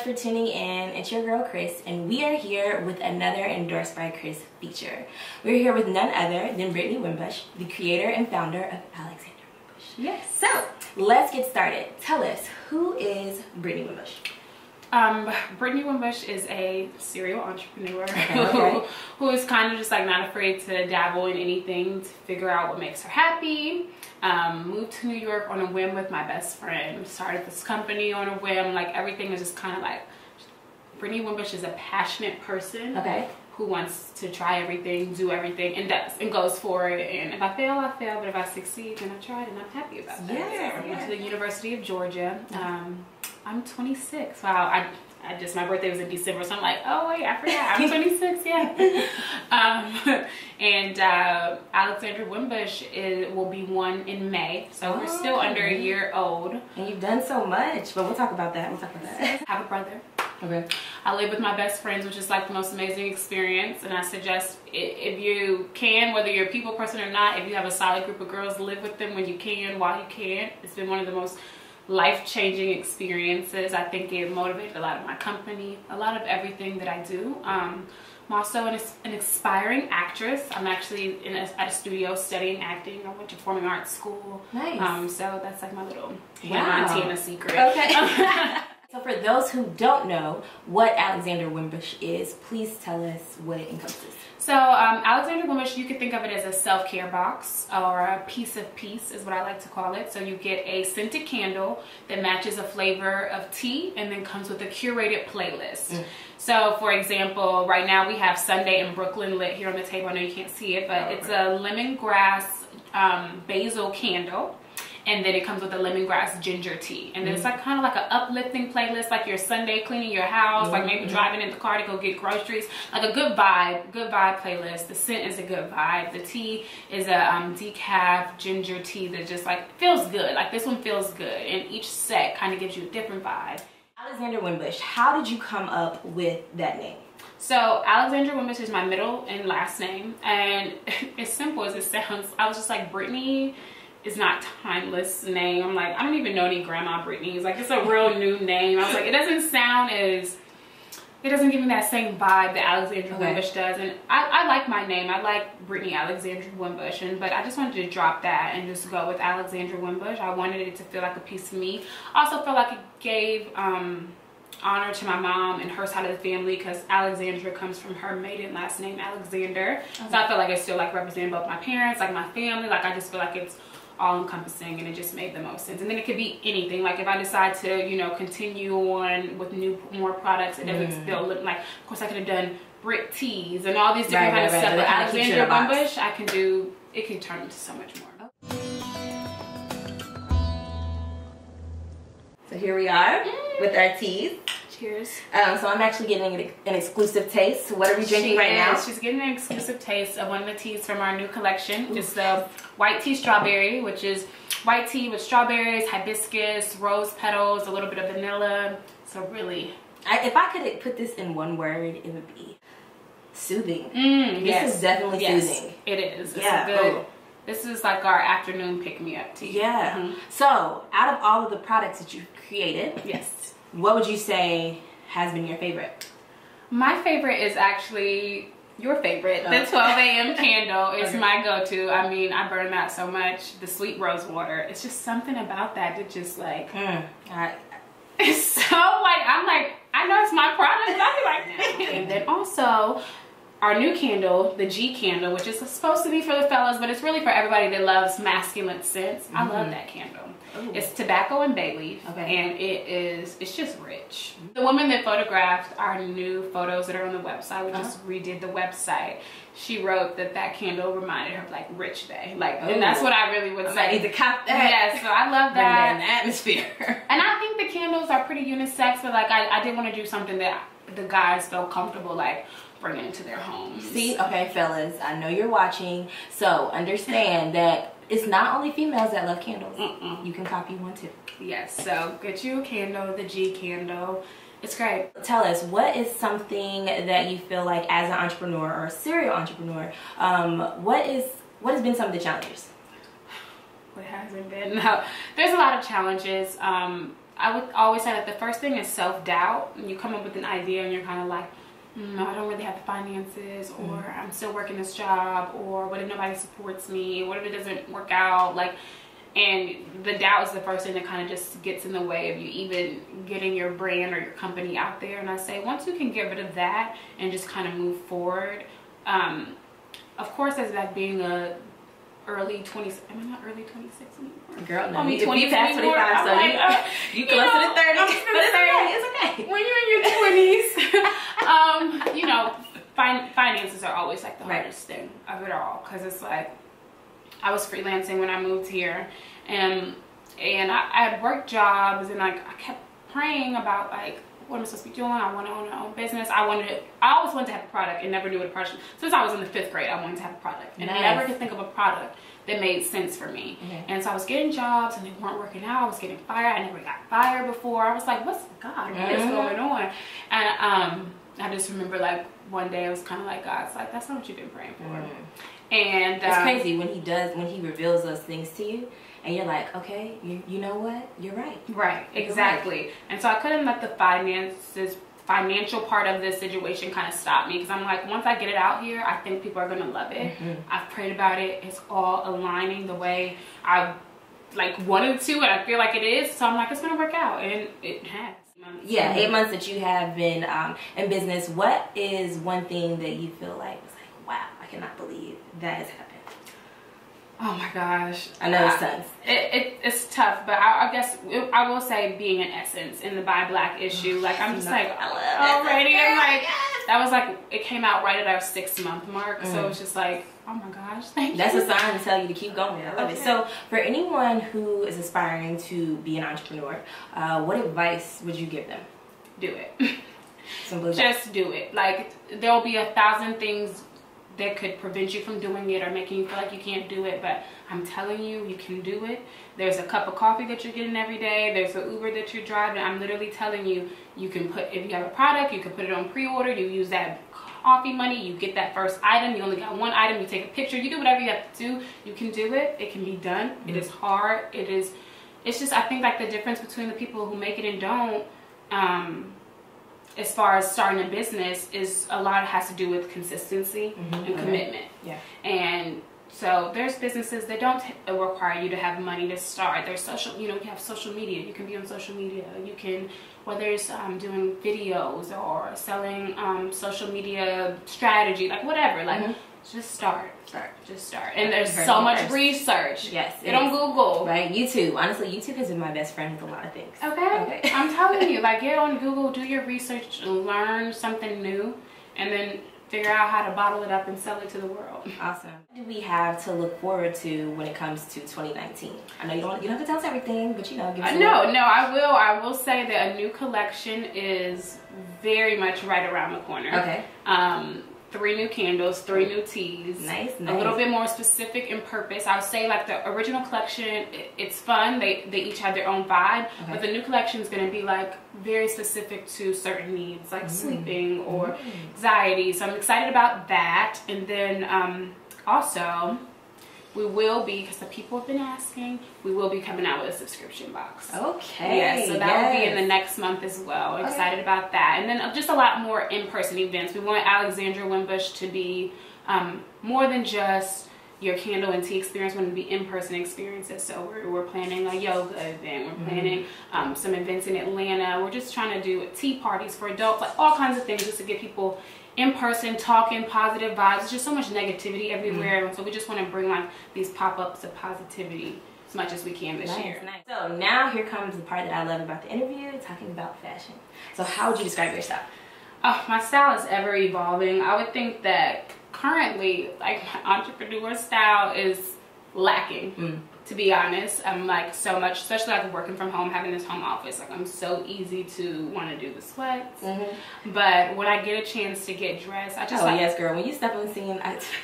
for tuning in. It's your girl Chris, and we are here with another Endorsed by Chris feature. We're here with none other than Brittney Winbush, the creator and founder of Alexandra Winbush. Yes. So let's get started. Tell us, who is Brittney Winbush? Brittney Winbush is a serial entrepreneur Okay. who is kind of just like not afraid to dabble in anything to figure out what makes her happy. Moved to New York on a whim with my best friend. Started this company on a whim. Like everything is just kind of like, Brittney Winbush is a passionate person. Okay. Who wants to try everything, do everything, and does, and goes for it. And if I fail, I fail. But if I succeed, then I tried, and I'm happy about that. Yeah. So I went to the University of Georgia. I'm 26. Wow. I just, my birthday was in December, so I'm like, oh wait, I forgot. I'm 26, yeah. Alexandra Winbush will be 1 in May, so we're still under a year old. And you've done so much, but we'll talk about that. I have a brother. Okay. I live with my best friends, which is like the most amazing experience, and I suggest if you can, whether you're a people person or not, if you have a solid group of girls, live with them when you can, while you can. It's been one of the most life-changing experiences. I think it motivated a lot of my company, a lot of everything that I do. I'm also an aspiring actress. I'm actually at a studio studying acting. I went to performing arts school. Nice. So that's like my little Wow. Montana secret. Okay. So for those who don't know what Alexandra Winbush is, please tell us what it encompasses. So Alexandra Winbush, you could think of it as a self-care box, or a piece of peace is what I like to call it. So you get a scented candle that matches a flavor of tea and then comes with a curated playlist. So for example, right now we have Sunday in Brooklyn lit here on the table. I know you can't see it, but it's a lemongrass basil candle. And then it comes with a lemongrass ginger tea. And then it's like kind of like an uplifting playlist, like your Sunday cleaning your house, like maybe driving in the car to go get groceries. Like a good vibe playlist. The scent is a good vibe. The tea is a decaf ginger tea that just like feels good. Like this one feels good. And each set kind of gives you a different vibe. Alexandra Winbush, how did you come up with that name? So Alexandra Winbush is my middle and last name. And as simple as it sounds, I was just like, Brittney is not timeless name. I'm like, I don't even know any grandma Brittney's. Like, it's a real new name. I was like, it doesn't sound as, it doesn't give me that same vibe that Alexandra Winbush does. And I like my name. I like Brittney Alexandra Winbush. But I just wanted to drop that and just go with Alexandra Winbush. I wanted it to feel like a piece of me. I also felt like it gave honor to my mom and her side of the family, because Alexandra comes from her maiden last name, Alexander. So I felt like it still like represented both my parents, like my family. Like I just feel like it's all encompassing, and it just made the most sense. And then it could be anything. Like if I decide to, you know, continue on with more products, it doesn't still look like, of course I could have done Brit teas and all these different kind of stuff. But Alexandra Winbush, I can do, it can turn into so much more. So here we are with our teas. Cheers. So I'm actually getting an exclusive taste. What are we drinking right now? She's getting an exclusive taste of one of the teas from our new collection. It's the white tea strawberry, which is white tea with strawberries, hibiscus, rose petals, a little bit of vanilla. So really, if I could put this in one word, it would be soothing. This is definitely soothing. It is. It's yeah. good. This is like our afternoon pick-me-up tea. Yeah. So out of all of the products that you've created, what would you say has been your favorite? My favorite is actually your favorite. The 12 a.m. candle is my go-to. I mean, I burn that so much. The sweet rose water. It's just something about that that just like, it's so like, I'm like, I know it's my product, but I'll be like, and then also our new candle, the G candle, which is supposed to be for the fellas, but it's really for everybody that loves masculine scents. I love that candle. It's tobacco and bay leaf, and it's just rich. The woman that photographed our new photos that are on the website, we just redid the website, she wrote that candle reminded her of like Rich Bay. Like, and that's what I really would say. I need to cop that. Yes, so I love that. Bring that atmosphere. And I think the candles are pretty unisex, but like I did want to do something that the guys felt comfortable like bringing into their homes. See, okay, fellas, I know you're watching, so understand that it's not only females that love candles. You can copy one too. Yes, so get you a candle, the G candle. It's great. Tell us, what is something that you feel like as an entrepreneur or a serial entrepreneur, what has been some of the challenges? What hasn't been? No, there's a lot of challenges. I would always say that the first thing is self-doubt. And you come up with an idea and you're kind of like, I don't really have the finances, or I'm still working this job, or what if nobody supports me, what if it doesn't work out, like, and the doubt is the first thing that kind of just gets in the way of you even getting your brand or your company out there. And I say once you can get rid of that and just kind of move forward, of course, as like being a early 20s, am I not early 26 anymore? Girl, no, I mean, you 20 past 25, so like, you close to the 30s, but it's okay. When you're in your 20s, you know, finances are always like the hardest thing of it all, because it's like, I was freelancing when I moved here, and I had worked jobs, and like I kept praying about like, what am I supposed to be doing? I want to own my own business. I always wanted to have a product and never knew what a product. Since I was in the 5th grade, I wanted to have a product, and I never could think of a product that made sense for me. And so I was getting jobs and they weren't working out. I was getting fired. I never got fired before. I was like, what is going on? And I just remember like one day I was kind of like, God's like, that's not what you've been praying for. And it's crazy when he reveals those things to you, and you're like, okay, you know what, you're right. Right, exactly. Right. And so I couldn't let the financial part of this situation kind of stop me, because I'm like, once I get it out here, I think people are gonna love it. I've prayed about it. It's all aligning the way I like wanted to, and I feel like it is. So I'm like, it's gonna work out, and it has. Yeah, 8 months that you have been in business. What is one thing that you feel like was like, wow, I cannot believe that has happened? Oh my gosh, I know it's tough. It's tough, but I guess I will say being an Essence in the Buy Black issue, like I'm just like already, I'm like, that was like, it came out right at our 6-month mark, so it's just like, oh my gosh, thank you. That's a sign to tell you to keep going. I love it. So for anyone who is aspiring to be an entrepreneur, what advice would you give them? Do it. Just do it. Like, there'll be 1,000 things that could prevent you from doing it or making you feel like you can't do it, but I'm telling you, you can do it. There's a cup of coffee that you're getting every day. There's an Uber that you're driving. I'm literally telling you, you can put, if you have a product, you can put it on pre-order. You use that coffee money, you get that first item. You only got one item, you take a picture, you do whatever you have to do. You can do it. It can be done. It is hard. It's just, I think like the difference between the people who make it and don't, as far as starting a business, is a lot has to do with consistency and commitment. Yeah. And so there's businesses that don't require you to have money to start. There's social, you have social media. You can be on social media. You can, whether it's doing videos or selling social media strategy, like whatever, like just start. Just start. And there's so much research. Yes. Get on Google. Right. YouTube. Honestly, YouTube has been my best friend with a lot of things. Okay. I'm telling you, like, get on Google, do your research, learn something new, and then figure out how to bottle it up and sell it to the world. Awesome. What do we have to look forward to when it comes to 2019? I know you don't have to tell us everything, but give us I will say that a new collection is very much right around the corner. Okay. 3 new candles, 3 new teas. Nice. A little bit more specific in purpose. I would say like the original collection, it's fun. They each have their own vibe. But the new collection is going to be like very specific to certain needs, like sleeping or anxiety. So I'm excited about that. And then also, we will be, because the people have been asking, we will be coming out with a subscription box. Okay. Yeah, so that will be in the next month as well. Excited about that. And then just a lot more in-person events. We want Alexandra Winbush to be more than just your candle and tea experience. We want to be in-person experiences. So we're planning a yoga event. We're planning some events in Atlanta. We're just trying to do tea parties for adults, like all kinds of things just to get people in person, talking, positive vibes. There's just so much negativity everywhere. So we just want to bring like these pop-ups of positivity as much as we can this year. Nice. So now here comes the part that I love about the interview, talking about fashion. So how would you describe your style? Oh, my style is ever evolving. I would think that currently, like, my entrepreneur style is lacking. To be honest, I'm like so much, especially like working from home, having this home office, like I'm so easy to want to do the sweats. But when I get a chance to get dressed, I just yes, girl. When you step on the scene,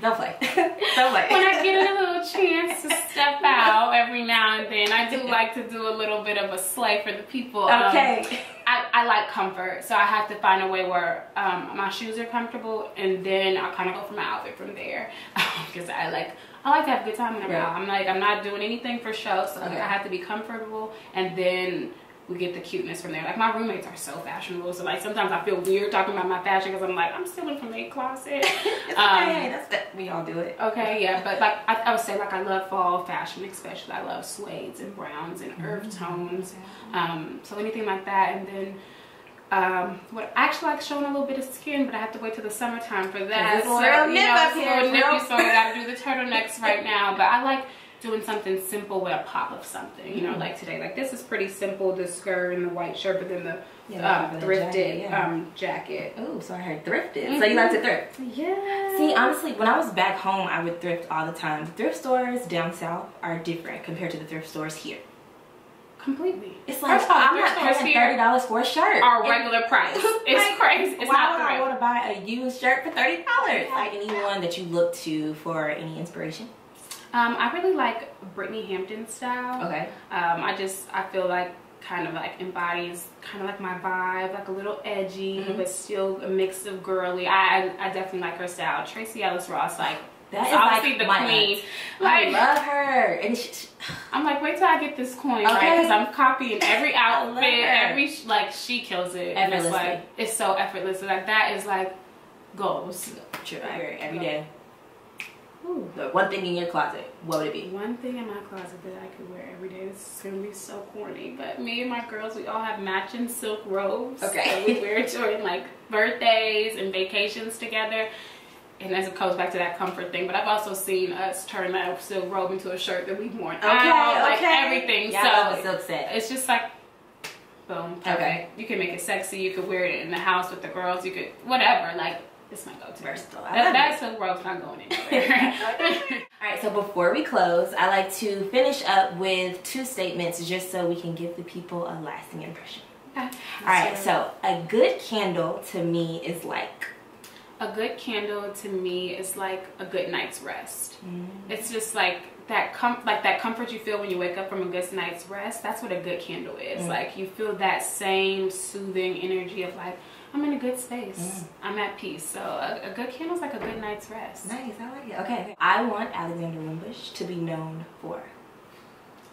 don't play. Don't play. When I get a little chance to step out every now and then, I do like to do a little bit of a slay for the people. Okay. I like comfort, so I have to find a way where my shoes are comfortable, and then I'll kind of go for my outfit from there, because I like to have a good time whenever I'm not doing anything for show, so I have to be comfortable, and then we get the cuteness from there. Like my roommates are so fashionable, so like sometimes I feel weird talking about my fashion because I'm like, I'm stealing from their closet. We all do it. Okay, yeah, but like I would say, like I love fall fashion, especially. I love suedes and browns and earth tones. So anything like that, and then what I actually like showing a little bit of skin, but I have to wait till the summertime for that. So, real nip up here, so I gotta do the turtlenecks right now. But I like doing something simple with a pop of something, you know, like today. Like this is pretty simple, the skirt and the white shirt, but then the thrifted jacket. Oh, so I heard thrifted. So you like to thrift? Yeah. See, honestly, when I was back home, I would thrift all the time. Thrift stores down south are different compared to the thrift stores here. Completely. It's like, I'm not paying $30 for a shirt. Our regular price. It's like, crazy. It's why would I want to buy a used shirt for $30? Like anyone that you look to for any inspiration? I really like Brittany Hampton style. Okay. I feel like kind of like embodies kind of like my vibe, like a little edgy, but still a mix of girly. I definitely like her style. Tracy Ellis Ross, like that is obviously like the queen. I love her. And I'm like, wait till I get this coin right, because I'm copying every outfit, every like she kills it. And it's like it's so effortless. Like that is like goals. True, I wear it every day. Ooh. The one thing in your closet, what would it be? One thing in my closet that I could wear every day. This is gonna be so corny, but me and my girls, we all have matching silk robes. Okay. That we wear during like birthdays and vacations together. And as it goes back to that comfort thing, but I've also seen us turn that silk robe into a shirt that we've worn out, like everything. Yeah, so I love the silk set. It's just like, boom. Okay. You can make it sexy. You could wear it in the house with the girls. You could whatever. Like it's my go-to. Versatile. That silk robe's not going anywhere. All right. So before we close, I like to finish up with 2 statements, just so we can give the people a lasting impression. Okay. All right. So a good candle to me is like. A good candle to me is like a good night's rest. It's just like that comfort you feel when you wake up from a good night's rest. That's what a good candle is. Like you feel that same soothing energy of like, I'm in a good space. I'm at peace. So a good candle is like a good night's rest. Nice, I like it. Okay. I want Alexandra Winbush to be known for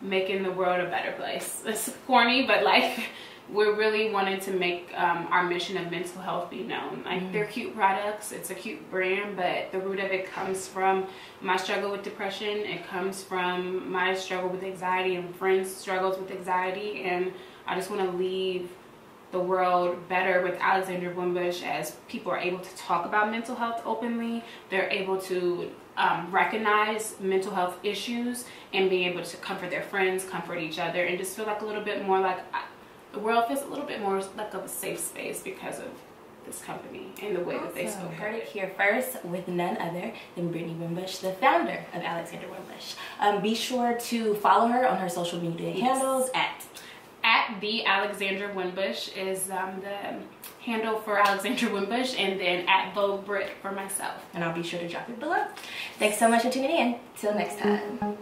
making the world a better place. It's corny, but like we're really wanting to make our mission of mental health be known. Like they're cute products, it's a cute brand, but the root of it comes from my struggle with depression. It comes from my struggle with anxiety and friends' struggles with anxiety, and I just want to leave the world better with Alexandra Winbush. As people are able to talk about mental health openly, they're able to recognize mental health issues and be able to comfort their friends, comfort each other, and just feel like a little bit more like the world feels a little bit more like of a safe space because of this company and the way that they spoke. Heard it here first with none other than Brittney Winbush, the founder of Alexandra Winbush. Be sure to follow her on her social media handles at the Alexandra Winbush is the handle for Alexandra Winbush, and then at Vogue Brit for myself. And I'll be sure to drop it below. Thanks so much for tuning in. Till next time.